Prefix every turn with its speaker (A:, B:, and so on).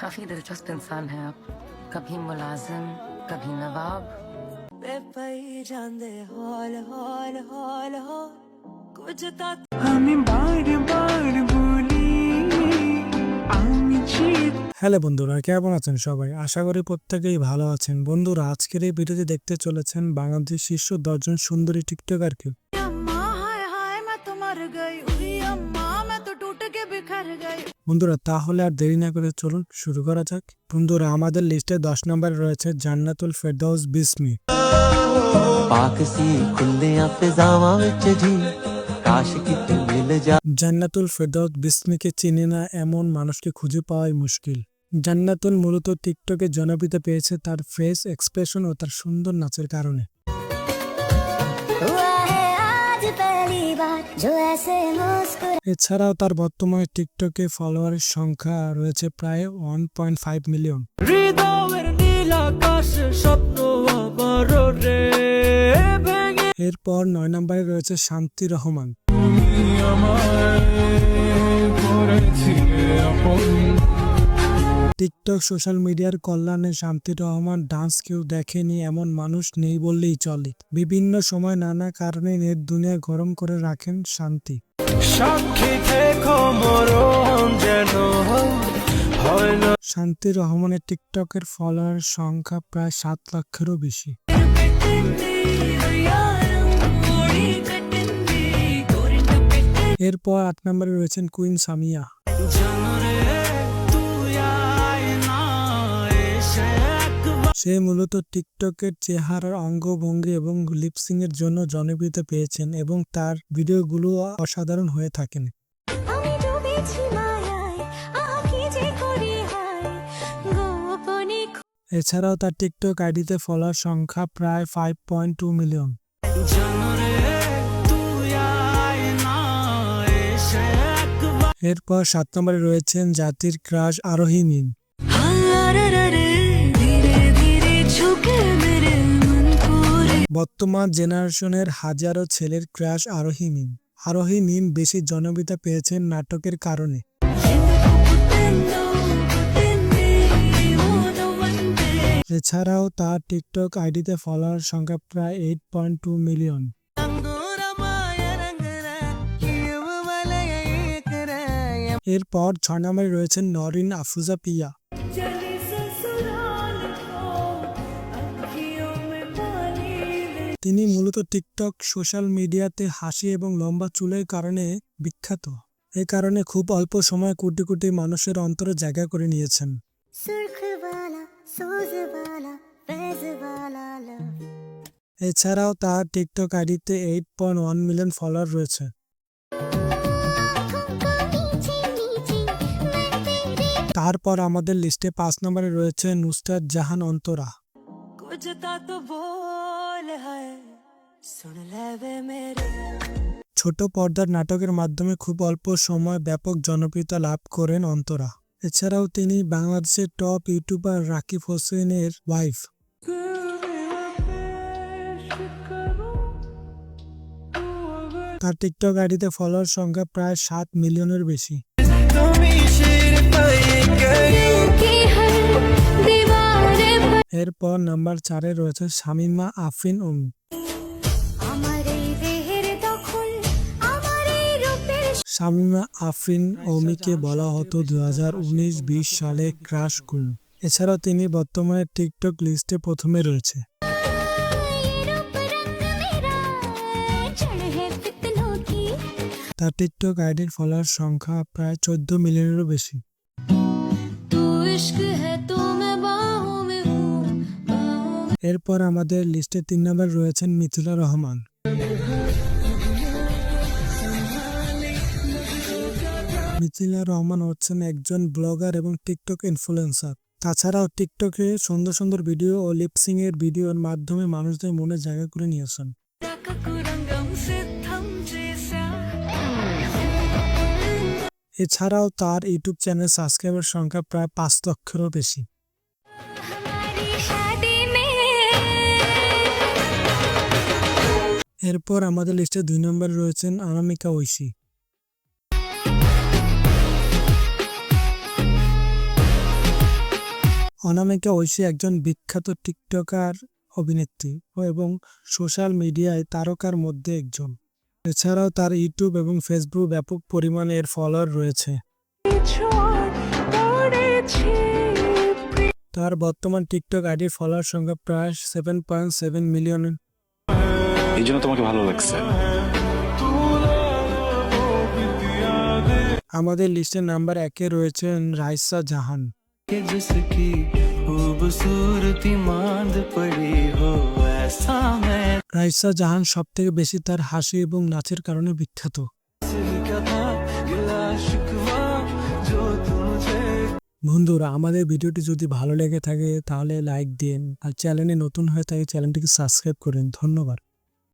A: काफी दिलचस्प इंसान है आप। कभी मुलाजिम, कभी नवाब।
B: হ্যালো বন্ধুরা, কেমন আছেন সবাই? আশা করি প্রত্যেকেই ভালো আছেন। বন্ধুরা, আজকের এই ভিডিওতে দেখতে চলেছেন বাংলাদেশের শীর্ষ 10 জন সুন্দরী টিকটকারকে। বন্ধুরা, তাহলে আর দেরি না করে চলুন শুরু করা যাক। বন্ধুরা, আমাদের লিস্টে 10 নম্বরে রয়েছে জান্নাতুল ফেরদৌস বিসমি। জান্নাতুল ফেরদৌস বিসমিকে চিনে না এমন মানুষকে খুঁজে পাওয়াই মুশকিল। জান্নাতুল মূলত টিকটকে জনপ্রিয়তা পেয়েছে তার ফেস এক্সপ্রেশন ও তার সুন্দর নাচের কারণে। এছাড়াও তার বর্তমানে টিকটকে ফলোয়ারের সংখ্যা রয়েছে প্রায় 1.5 মিলিয়ন। এরপর 9 নম্বরে রয়েছে শান্তি রহমান। টিকটক সোশ্যাল মিডিয়ার কল্যাণে শান্তি রহমান ডান্স কেউ দেখেনি এমন মানুষ নেই বললেই চলে। বিভিন্ন সময় নানা কারণে নেট দুনিয়া গরম করে রাখেন শান্তি। শান্তি রহমানের টিকটকের ফলোয়ার সংখ্যা প্রায় 7 লাখেরও বেশি। এরপর 8 নম্বরে রয়েছেন কুইন সামিয়া। সে মূলত টিকটকের চেহারার অঙ্গভঙ্গি এবং লিপসিং এর জন্য জনপ্রিয়তা পেয়েছেন এবং তার ভিডিওগুলো অসাধারণ হয়ে থাকেন। এছাড়াও তার টিকটক আইডিতে ফলোয়ার সংখ্যা প্রায় 5.2 মিলিয়ন। এরপর 7 নম্বরে রয়েছেন জাতির ক্রাশ আরোহী মিম। বর্তমান জেনারেশনের হাজারো ছেলের ক্রাশ আরোহী মিম। আরোহী মিম বেশি জনপ্রিয়তা পেয়েছেন নাটকের কারণে। এছাড়াও তার টিকটক আইডিতে ফলোয়ার সংখ্যা প্রায় 8.2 মিলিয়ন। এরপর 6 নম্বরে রয়েছেন নরিন আফরোজা পিয়া। তিনি মূলত টিকটক সোশ্যাল মিডিয়াতে হাসি এবং লম্বা চুলের কারণে বিখ্যাত। এই কারণে খুব অল্প সময়ে কোটি কোটি মানুষের অন্তরে জায়গা করে নিয়েছেন। এছাড়াও তার টিকটক আইডিতে 8.1 মিলিয়ন ফলোয়ার রয়েছে। তারপর আমাদের লিস্টে 5 নম্বরে রয়েছে নুসরাত জাহান অন্তরা। ছোট পর্দার নাটকের মাধ্যমে খুব অল্প সময় ব্যাপক জনপ্রিয়তা লাভ করেন অন্তরা। এছাড়াও তিনি বাংলাদেশের টপ ইউটিউবার রাকিব হোসেনের ওয়াইফ। তার টিকটক আইডিতে ফলোয়ার সংখ্যা প্রায় 7 মিলিয়নের বেশি। এরপর নাম্বার 4-এ রয়েছে শামিমা আফরিন অমি। শামিমা আফরিন অমিকে বলা হতো 2019-20 সালে ক্রাশ কুইন। এছাড়াও তিনি বর্তমানে টিকটক লিস্টে প্রথমে রয়েছে। তার টিকটক আইডির ফলোয়ার সংখ্যা প্রায় 14 মিলিয়নেরও বেশি। এরপর আমাদের লিস্টে 3 নম্বর রয়েছেন মিথিলা রহমান। মিথিলা রহমান হচ্ছেন একজন ব্লগার এবং টিকটক ইনফ্লুয়েন্সার। তাছাড়াও টিকটকে সুন্দর সুন্দর ভিডিও ও লিপসিং এর ভিডিওর মাধ্যমে মানুষদের মনে জায়গা করে নিয়েছেন। এছাড়াও তার ইউটিউব চ্যানেল সাবস্ক্রাইবার সংখ্যা প্রায় 5 লক্ষেরও বেশি। এরপর আমাদের লিস্টে 2 নম্বরে রয়েছেন অনামিকা ঐশী। অনামিকা ঐশী একজন বিখ্যাত টিকটকার, অভিনেত্রী এবং সোশ্যাল মিডিয়ায় তারকার মধ্যে একজন। এছাড়াও তার ইউটিউব এবং ফেসবুক ব্যাপক পরিমাণে এর ফলোয়ার রয়েছে। তার বর্তমান টিকটক আইডির ফলোয়ার সংখ্যা প্রায় 7.7 মিলিয়ন।
C: এই জন্য তোমাকে ভালো লাগছে।
B: আমাদের লিস্টের নাম্বার 1-এ রয়েছেন রাইসা জাহান।
D: जिसकी खूबसूरती मांद पड़ी हो ऐसा मैं
B: রাইসা জাহান সব থেকে বেশি তার হাসি এবং নাচের কারণে বিখ্যাত।
D: क्या था गिला शिकवा जो तुझे
B: বন্ধুরা, আমাদের ভিডিওটি যদি ভালো লেগে থাকে তাহলে লাইক দিন, আর চ্যানেলে নতুন হয়ে থাকে চ্যানেলটিকে সাবস্ক্রাইব করেন। ধন্যবাদ।